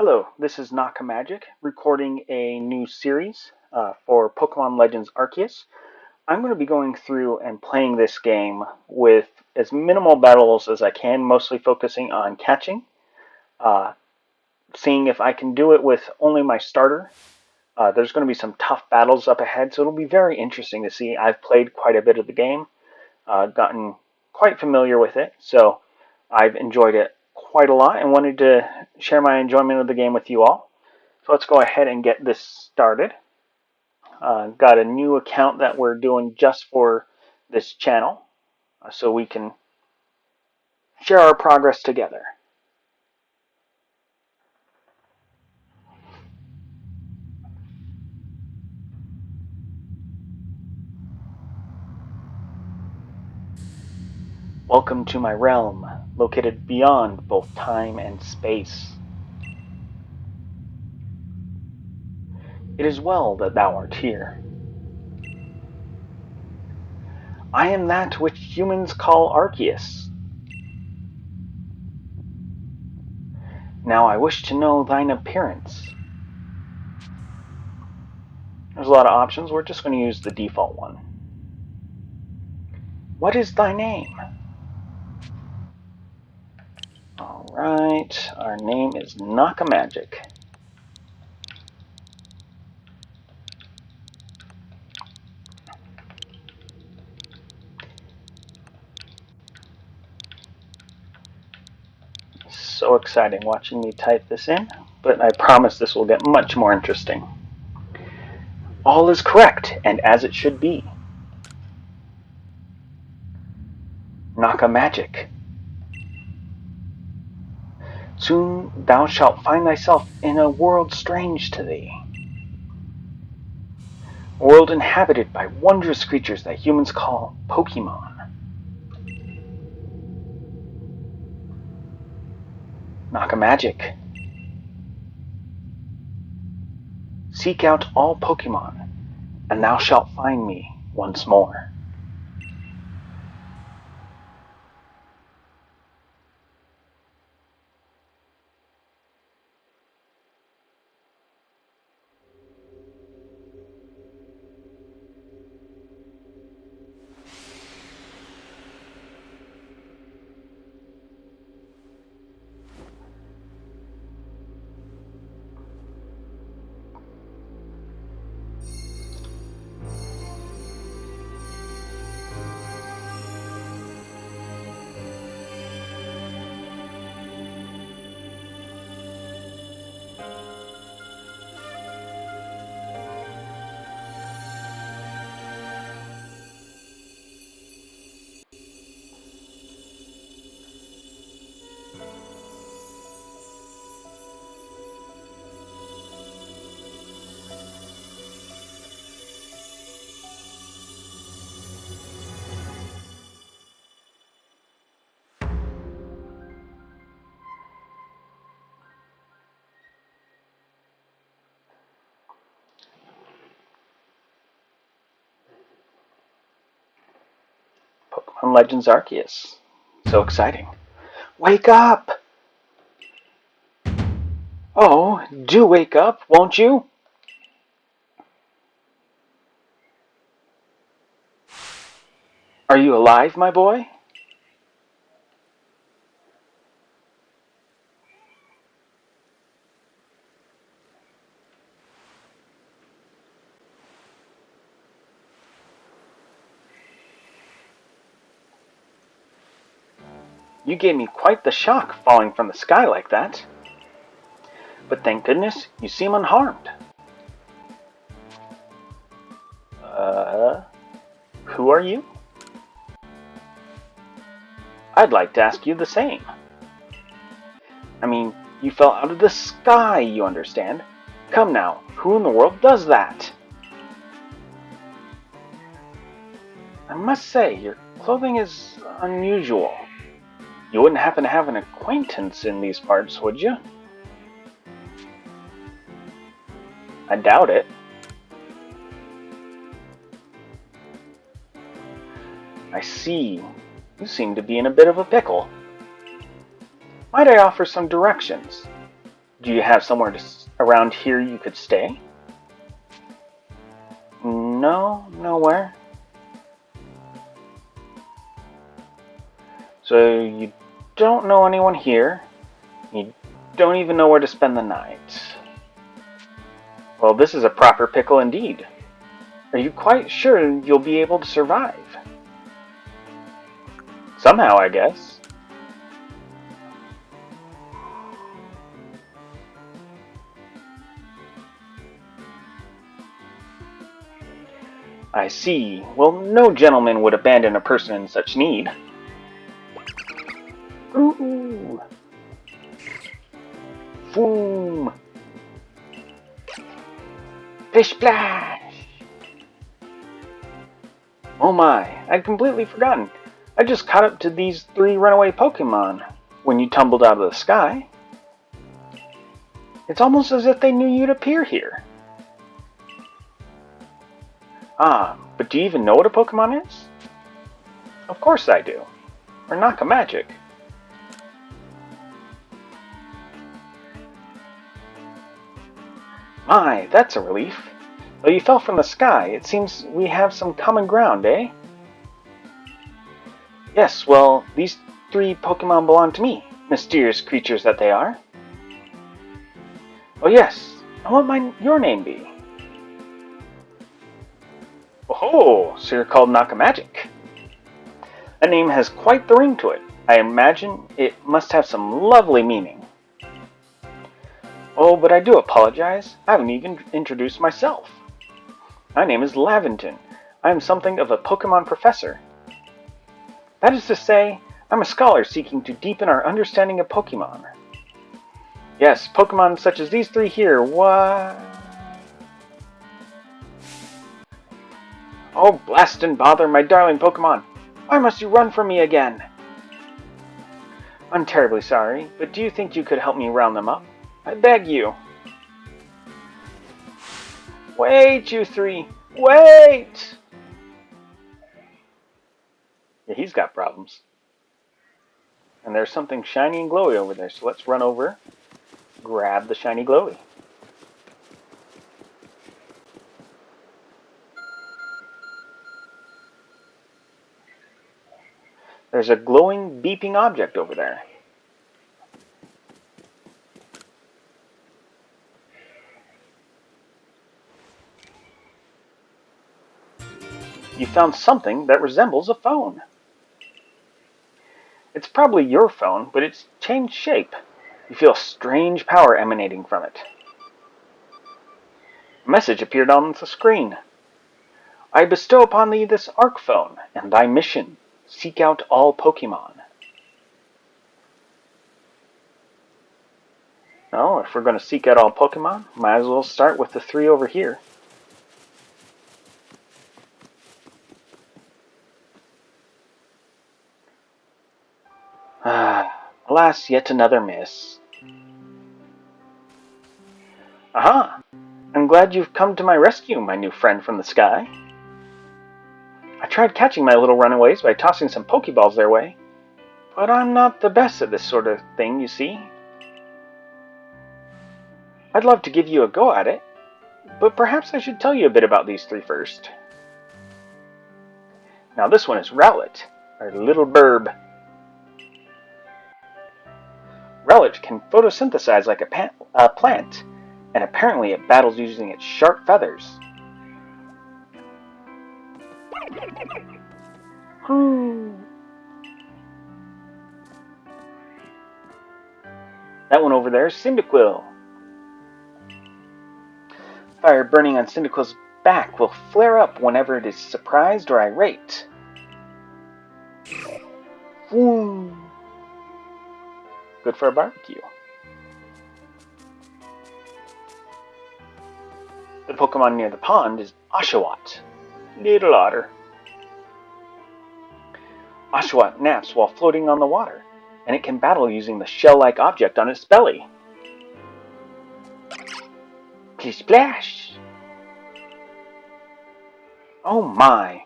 Hello, this is Nakamagic, recording a new series for Pokemon Legends Arceus. I'm going to be going through and playing this game with as minimal battles as I can, mostly focusing on catching, uh, seeing if I can do it with only my starter. There's going to be some tough battles up ahead, so it'll be very interesting to see. I've played quite a bit of the game, gotten quite familiar with it, so I've enjoyed it quite a lot and wanted to share my enjoyment of the game with you all. So let's go ahead and get this started. Got a new account that we're doing just for this channel so we can share our progress together. Welcome to my realm, located beyond both time and space. It is well that thou art here. I am that which humans call Arceus. Now I wish to know thine appearance. There's a lot of options. We're just going to use the default one. What is thy name? Alright, our name is Nakamagic. So exciting watching me type this in, but I promise this will get much more interesting. All is correct, and as it should be. Nakamagic. Soon thou shalt find thyself in a world strange to thee. A world inhabited by wondrous creatures that humans call Pokemon. Nakamagic. Seek out all Pokemon, and thou shalt find me once more. Pokemon Legends Arceus. So exciting. Wake up! Oh, do wake up, won't you? Are you alive, my boy? You gave me quite the shock falling from the sky like that. But thank goodness you seem unharmed. Who are you? I'd like to ask you the same. I mean, you fell out of the sky, you understand. Come now, who in the world does that? I must say, your clothing is unusual. You wouldn't happen to have an acquaintance in these parts, would you? I doubt it. I see. You seem to be in a bit of a pickle. Might I offer some directions? Do you have somewhere around here you could stay? No, nowhere. So you don't know anyone here. You don't even know where to spend the night. Well, this is a proper pickle indeed. Are you quite sure you'll be able to survive? Somehow, I guess. I see. Well, no gentleman would abandon a person in such need. Ooh. Boom. Fish splash. Oh my, I'd completely forgotten. I just caught up to these 3 runaway Pokemon when you tumbled out of the sky. It's almost as if they knew you'd appear here. Ah, but do you even know what a Pokemon is? Of course I do. Or Knock a Magic. My, that's a relief. Though you fell from the sky, it seems we have some common ground, eh? Yes, well, these 3 Pokemon belong to me, mysterious creatures that they are. Oh yes, and what might your name be? Oh, so you're called Knock a Magic. That name has quite the ring to it. I imagine it must have some lovely meaning. Oh, but I do apologize. I haven't even introduced myself. My name is Laventon. I am something of a Pokemon professor. That is to say, I'm a scholar seeking to deepen our understanding of Pokemon. Yes, Pokemon such as these 3 here, what? Oh, blast and bother, my darling Pokemon! Why must you run from me again? I'm terribly sorry, but do you think you could help me round them up? I beg you. Wait, you 3! Wait! Yeah, he's got problems. And there's something shiny and glowy over there, so let's run over, grab the shiny glowy. There's a glowing, beeping object over there. You found something that resembles a phone. It's probably your phone, but it's changed shape. You feel strange power emanating from it. A message appeared on the screen. I bestow upon thee this Arc Phone, and thy mission, seek out all Pokemon. Well, if we're going to seek out all Pokemon, might as well start with the 3 over here. Alas, yet another miss. Aha! I'm glad you've come to my rescue, my new friend from the sky. I tried catching my little runaways by tossing some Pokeballs their way, but I'm not the best at this sort of thing, you see. I'd love to give you a go at it, but perhaps I should tell you a bit about these 3 first. Now this one is Rowlet, our little burb. Rowlet can photosynthesize like a plant, and apparently it battles using its sharp feathers. That one over there is Cyndaquil. Fire burning on Cyndaquil's back will flare up whenever it is surprised or irate. Good for a barbecue. The Pokemon near the pond is Oshawott, little otter. Oshawott naps while floating on the water, and it can battle using the shell-like object on its belly. Plish splash! Oh my!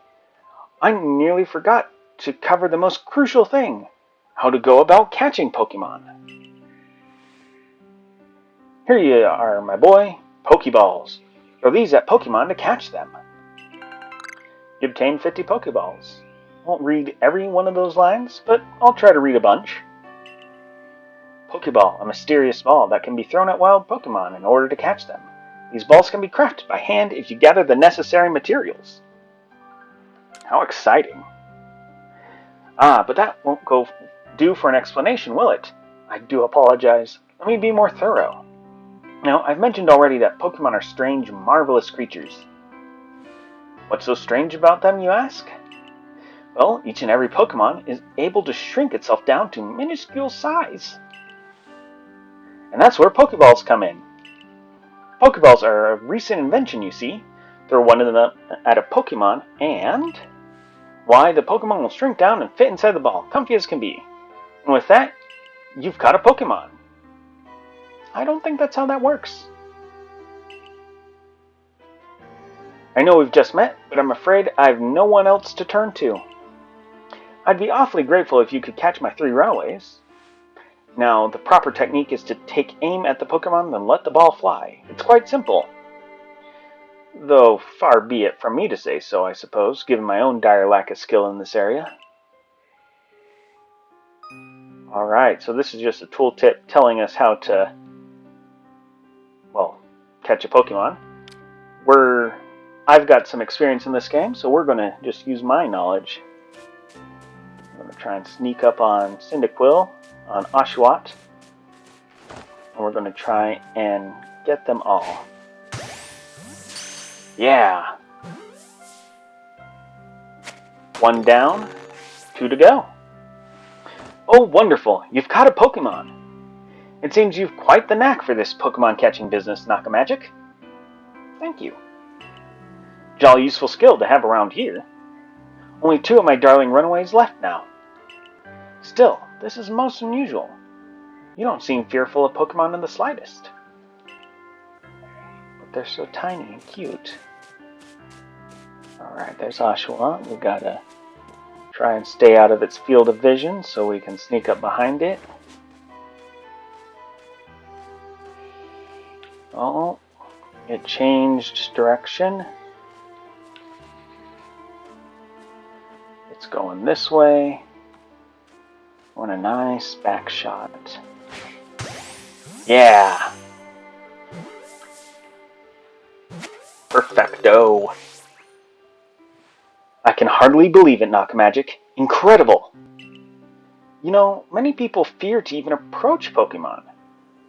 I nearly forgot to cover the most crucial thing, how to go about catching Pokemon. Here you are, my boy. Pokeballs. Throw these at Pokemon to catch them. You obtain 50 Pokeballs. Won't read every one of those lines, but I'll try to read a bunch. Pokeball, a mysterious ball that can be thrown at wild Pokemon in order to catch them. These balls can be crafted by hand if you gather the necessary materials. How exciting. But that won't do for an explanation, will it? I do apologize. Let me be more thorough. Now, I've mentioned already that Pokemon are strange, marvelous creatures. What's so strange about them, you ask? Well, each and every Pokemon is able to shrink itself down to minuscule size. And that's where Pokeballs come in. Pokeballs are a recent invention, you see. Throw one of them at a Pokemon and why, the Pokemon will shrink down and fit inside the ball, comfy as can be. And with that, you've caught a Pokemon. I don't think that's how that works. I know we've just met, but I'm afraid I've no one else to turn to. I'd be awfully grateful if you could catch my 3 runaways. Now, the proper technique is to take aim at the Pokemon, then let the ball fly. It's quite simple. Though far be it from me to say so, I suppose, given my own dire lack of skill in this area. Alright, so this is just a tooltip telling us how to, well, catch a Pokemon. I've got some experience in this game, so we're going to just use my knowledge. I'm going to try and sneak up on Cyndaquil, on Oshawott, and we're going to try and get them all. Yeah! 1 down, 2 to go. Oh, wonderful! You've caught a Pokemon! It seems you've quite the knack for this Pokemon catching business, Nakamagic. Thank you. Jolly useful skill to have around here. Only 2 of my darling runaways left now. Still, this is most unusual. You don't seem fearful of Pokemon in the slightest. But they're so tiny and cute. Alright, there's Oshawott. We've got to try and stay out of its field of vision so we can sneak up behind it. Oh, it changed direction. It's going this way. Want a nice back shot. Yeah! Perfecto! I can hardly believe it, Nakamagic. Incredible! You know, many people fear to even approach Pokemon.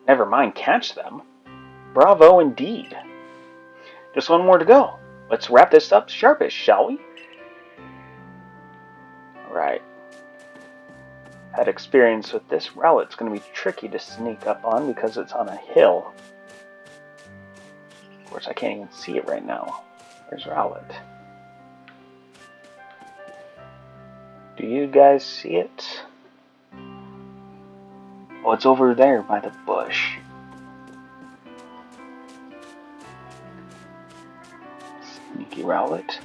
Never mind catch them. Bravo indeed. Just 1 more to go. Let's wrap this up sharpish, shall we? Right. Had experience with this Rowlet's going to be tricky to sneak up on because it's on a hill. Of course, I can't even see it right now. There's Rowlet. Do you guys see it? Oh, it's over there by the bush. Sneaky Rowlet.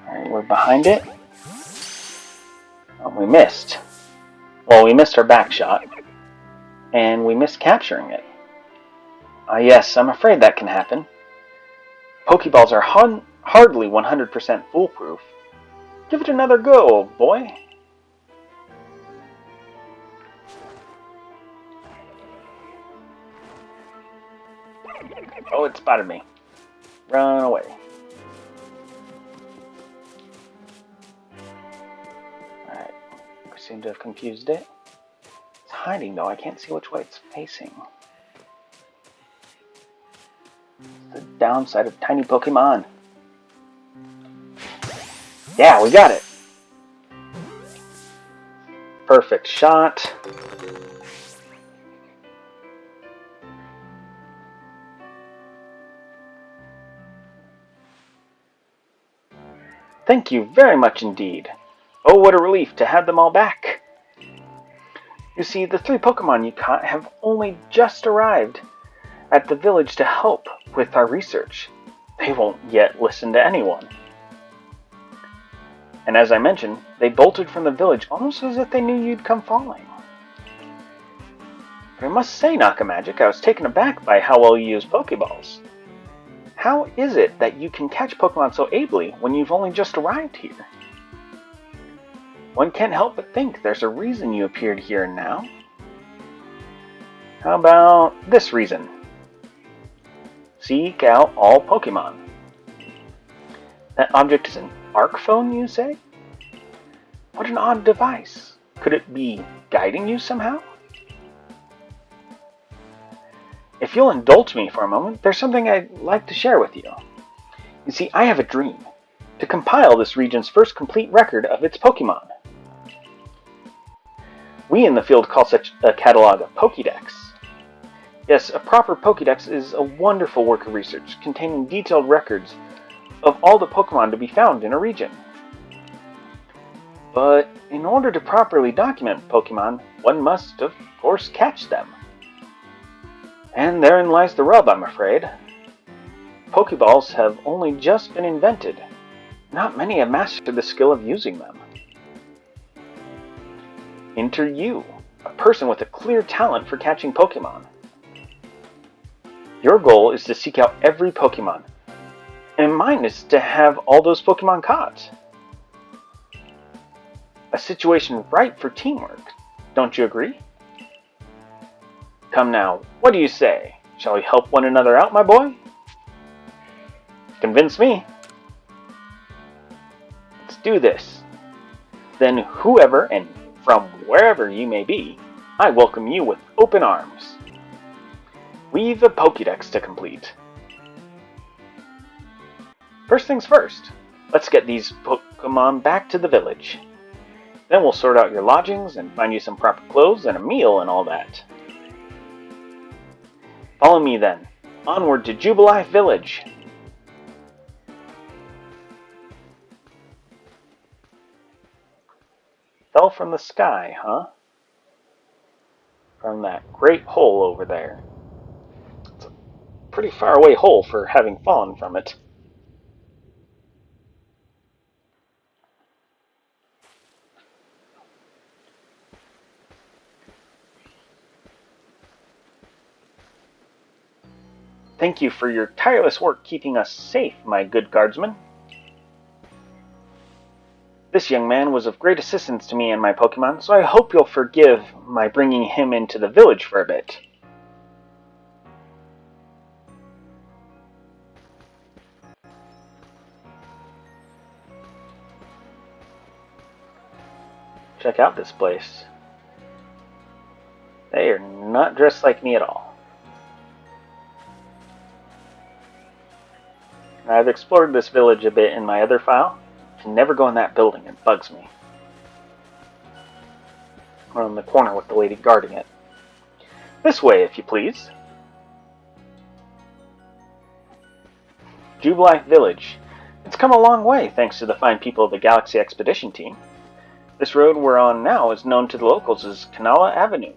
Alright, we're behind it. Oh, we missed. Well, we missed our back shot. And we missed capturing it. Yes, I'm afraid that can happen. Pokeballs are hardly 100% foolproof. Give it another go, old boy. Oh, it spotted me. Run away. Alright, we seem to have confused it. It's hiding though, I can't see which way it's facing. It's the downside of tiny Pokemon. Yeah, we got it! Perfect shot. Thank you very much indeed. Oh, what a relief to have them all back. You see, the 3 Pokemon you caught have only just arrived at the village to help with our research. They won't yet listen to anyone. And as I mentioned, They bolted from the village almost as if they knew you'd come falling. But I must say, Nakamagic, I was taken aback by how well you use Pokeballs. How is it that you can catch Pokemon so ably when you've only just arrived here? One can't help but think there's a reason you appeared here and now. How about this reason? Seek out all Pokemon. That object is an Arc phone, you say? What an odd device. Could it be guiding you somehow? If you'll indulge me for a moment, there's something I'd like to share with you. You see, I have a dream. To compile this region's first complete record of its Pokemon. We in the field call such a catalog a Pokédex. Yes, a proper Pokédex is a wonderful work of research containing detailed records of all the Pokemon to be found in a region. But in order to properly document Pokemon, one must, of course, catch them. And therein lies the rub, I'm afraid. Pokeballs have only just been invented. Not many have mastered the skill of using them. Enter you, a person with a clear talent for catching Pokemon. Your goal is to seek out every Pokemon, and mine is to have all those Pokemon caught. A situation ripe for teamwork, don't you agree? Come now, what do you say? Shall we help one another out, my boy? Convince me. Let's do this. Then whoever and from wherever you may be, I welcome you with open arms. We've a Pokédex to complete. First things first, let's get these Pokemon back to the village. Then we'll sort out your lodgings and find you some proper clothes and a meal and all that. Follow me then. Onward to Jubilife Village. Fell from the sky, huh? From that great hole over there. It's a pretty far away hole for having fallen from it. Thank you for your tireless work keeping us safe, my good guardsman. This young man was of great assistance to me and my Pokemon, so I hope you'll forgive my bringing him into the village for a bit. Check out this place. They are not dressed like me at all. I've explored this village a bit in my other file. Can never go in that building, it bugs me. Or in the corner with the lady guarding it. This way, if you please. Jubilife Village. It's come a long way thanks to the fine people of the Galaxy Expedition team. This road we're on now is known to the locals as Kanala Avenue.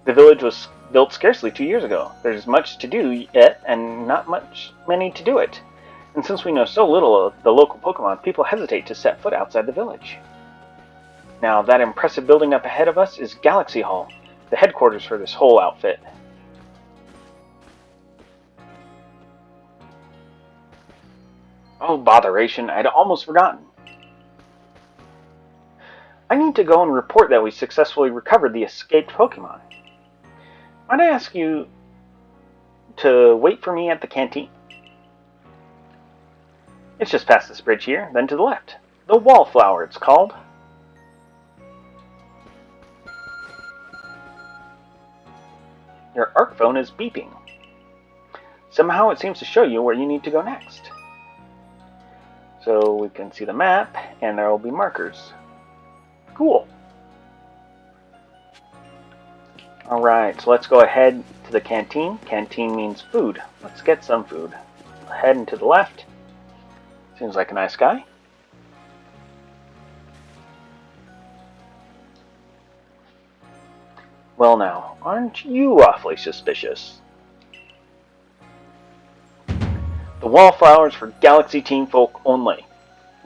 The village was built scarcely 2 years ago. There's much to do yet, and not many to do it. And since we know so little of the local Pokemon, people hesitate to set foot outside the village. Now, that impressive building up ahead of us is Galaxy Hall, the headquarters for this whole outfit. Oh, botheration, I'd almost forgotten. I need to go and report that we successfully recovered the escaped Pokemon. Might I ask you to wait for me at the canteen? It's just past this bridge here, then to the left. The Wallflower, it's called. Your Arc phone is beeping. Somehow it seems to show you where you need to go next. So we can see the map, and there will be markers. Cool. Alright, so let's go ahead to the canteen. Canteen means food. Let's get some food. Head and to the left. Seems like a nice guy. Well now, aren't you awfully suspicious? The Wallflower's for Galaxy Team folk only.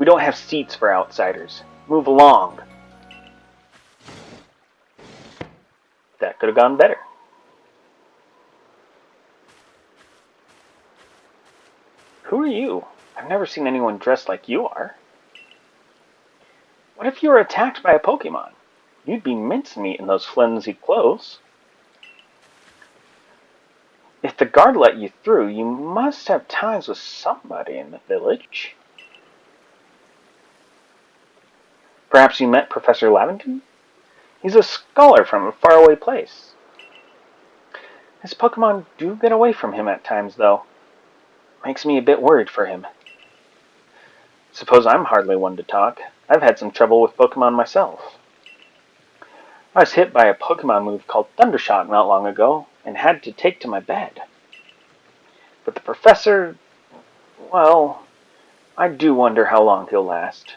We don't have seats for outsiders. Move along. That could have gone better. Who are you? I've never seen anyone dressed like you are. What if you were attacked by a Pokemon? You'd be mincemeat in those flimsy clothes. If the guard let you through, you must have ties with somebody in the village. Perhaps you met Professor Lavington? He's a scholar from a faraway place. His Pokemon do get away from him at times, though. Makes me a bit worried for him. Suppose I'm hardly one to talk. I've had some trouble with Pokemon myself. I was hit by a Pokemon move called Thundershot not long ago, and had to take to my bed. But the professor, well, I do wonder how long he'll last.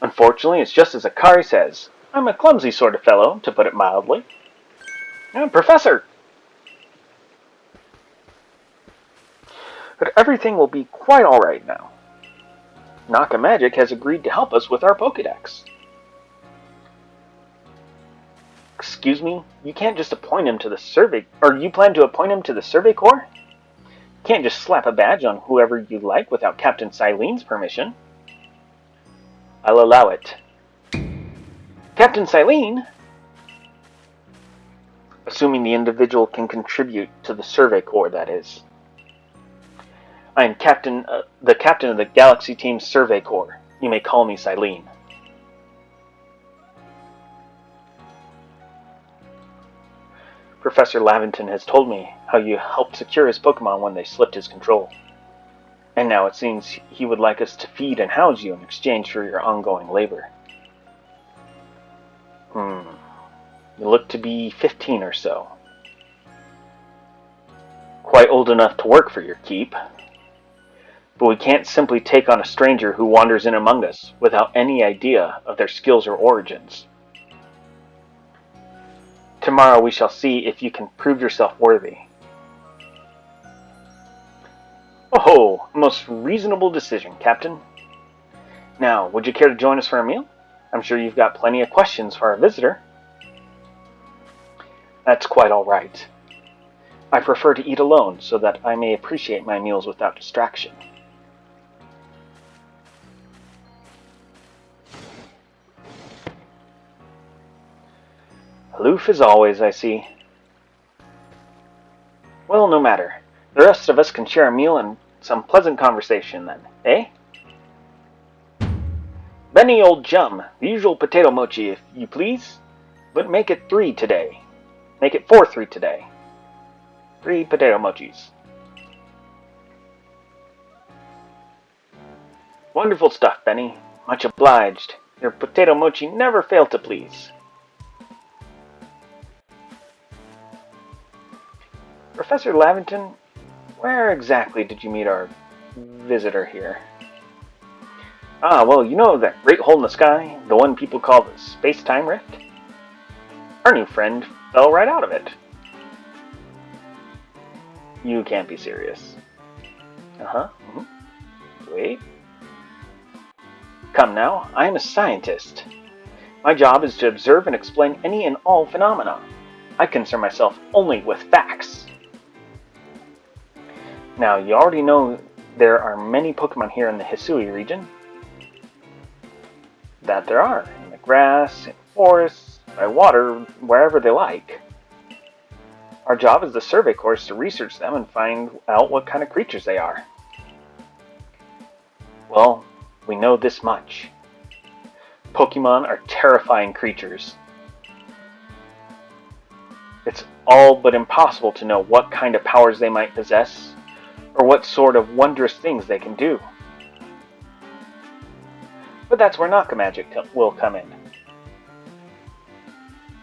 Unfortunately, it's just as Akari says. I'm a clumsy sort of fellow, to put it mildly. Professor! But everything will be quite alright now. Naka Magic has agreed to help us with our Pokedex. Excuse me? You can't just appoint him to the survey... Or you plan to appoint him to the Survey Corps? You can't just slap a badge on whoever you like without Captain Silene's permission. I'll allow it. Captain Silene? Assuming the individual can contribute to the Survey Corps, that is. I am the captain of the Galaxy Team's Survey Corps. You may call me Silene. Professor Lavington has told me how you helped secure his Pokemon when they slipped his control. And now it seems he would like us to feed and house you in exchange for your ongoing labor. You look to be 15 or so. Quite old enough to work for your keep. But we can't simply take on a stranger who wanders in among us without any idea of their skills or origins. Tomorrow we shall see if you can prove yourself worthy. Oh, most reasonable decision, Captain. Now, would you care to join us for a meal? I'm sure you've got plenty of questions for our visitor. That's quite all right. I prefer to eat alone so that I may appreciate my meals without distraction. Aloof as always, I see. Well, no matter. The rest of us can share a meal and some pleasant conversation then, eh? Benny, old chum, the usual potato mochi, if you please. But make it 3 today. Make it 4-3 today. 3 potato mochis. Wonderful stuff, Benny. Much obliged. Your potato mochi never failed to please. Professor Lavington, where exactly did you meet our visitor here? Ah, well, you know that great hole in the sky, the one people call the space-time rift? Our new friend fell right out of it. You can't be serious. Wait. Come now, I am a scientist. My job is to observe and explain any and all phenomena. I concern myself only with facts. Now, you already know there are many Pokemon here in the Hisui region. That there are, in the grass, in forests, by water, wherever they like. Our job as the Survey Corps is to research them and find out what kind of creatures they are. Well, we know this much. Pokemon are terrifying creatures. It's all but impossible to know what kind of powers they might possess, or what sort of wondrous things they can do. But that's where Naka Magic will come in.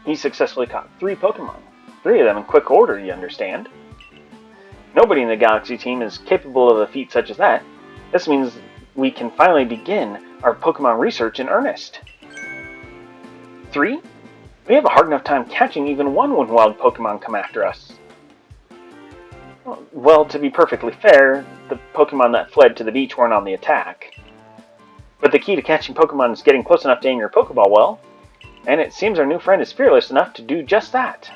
He successfully caught 3 Pokemon. 3 of them in quick order, you understand. Nobody in the Galaxy team is capable of a feat such as that. This means we can finally begin our Pokemon research in earnest. 3? We have a hard enough time catching even one when wild Pokemon come after us. Well, to be perfectly fair, the Pokemon that fled to the beach weren't on the attack. But the key to catching Pokemon is getting close enough to aim your Pokeball well, and it seems our new friend is fearless enough to do just that.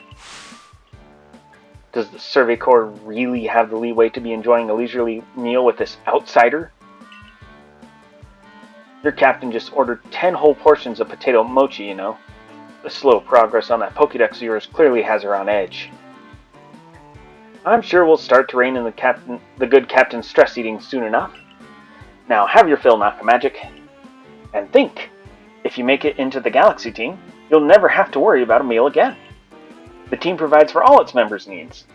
Does the Survey Corps really have the leeway to be enjoying a leisurely meal with this outsider? Your captain just ordered 10 whole portions of potato mochi, you know. The slow progress on that Pokédex of yours clearly has her on edge. I'm sure we'll start to rein in the good captain's stress eating soon enough. Now have your fill, Nakamagic. And think, if you make it into the Galaxy team, you'll never have to worry about a meal again. The team provides for all its members' needs,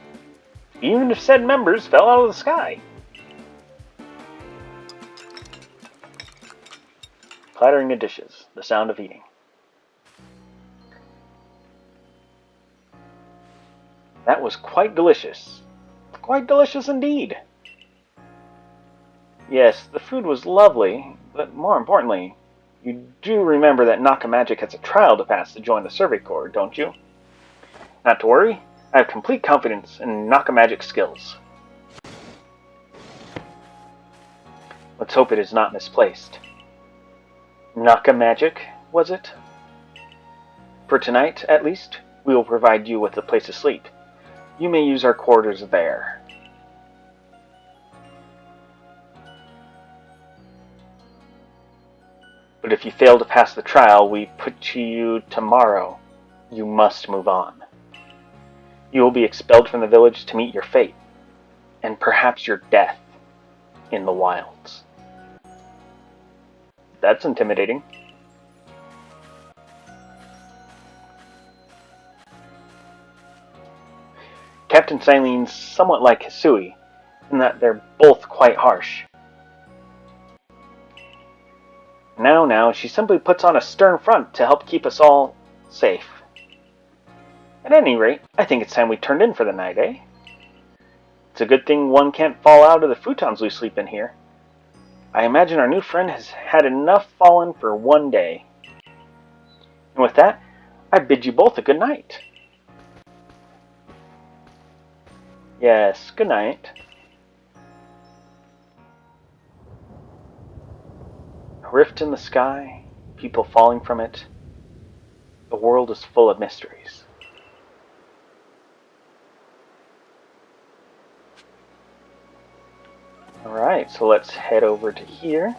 even if said members fell out of the sky. Clattering the dishes, the sound of eating. That was quite delicious. Quite delicious indeed. Yes, the food was lovely, but more importantly, you do remember that Nakamagic has a trial to pass to join the Survey Corps, don't you? Not to worry, I have complete confidence in Nakamagic's skills. Let's hope it is not misplaced. Nakamagic, was it? For tonight, at least, we will provide you with a place to sleep. You may use our quarters there. But if you fail to pass the trial we put to you tomorrow, you must move on. You will be expelled from the village to meet your fate, and perhaps your death, in the wilds. That's intimidating. Captain Silene's somewhat like Hisui, in that they're both quite harsh. Now, she simply puts on a stern front to help keep us all safe. At any rate, I think it's time we turned in for the night, eh? It's a good thing one can't fall out of the futons we sleep in here. I imagine our new friend has had enough fallen for one day. And with that, I bid you both a good night. Yes, good night. A rift in the sky, people falling from it. The world is full of mysteries. Alright, so let's head over to here.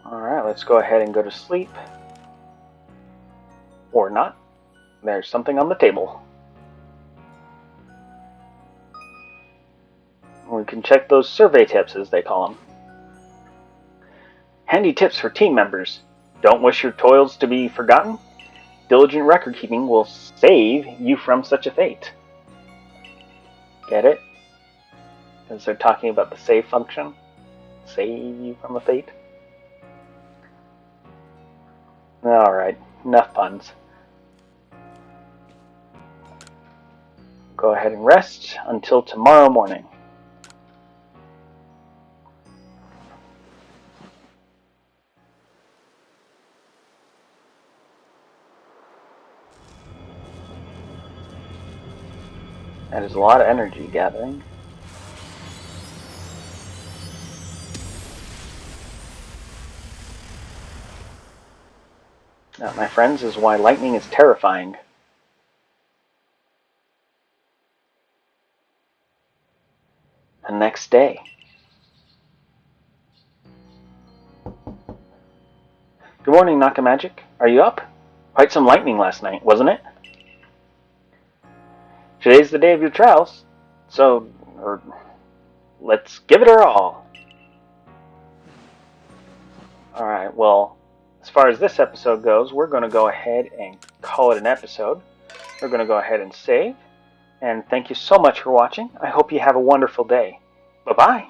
Alright, let's go ahead and go to sleep. Or not. There's something on the table. We can check those survey tips, as they call them. Handy tips for team members. Don't wish your toils to be forgotten. Diligent record keeping will save you from such a fate. Get it? Because they're talking about the save function. Save you from a fate. Alright, enough puns. Go ahead and rest until tomorrow morning. That is a lot of energy gathering. That, my friends, is why lightning is terrifying. The next day. Good morning, Nakamagic. Are you up? Quite some lightning last night, wasn't it? Today's the day of your trials, so let's give it our all. Alright, well, as far as this episode goes, we're going to go ahead and call it an episode. We're going to go ahead and save. And thank you so much for watching. I hope you have a wonderful day. Bye-bye.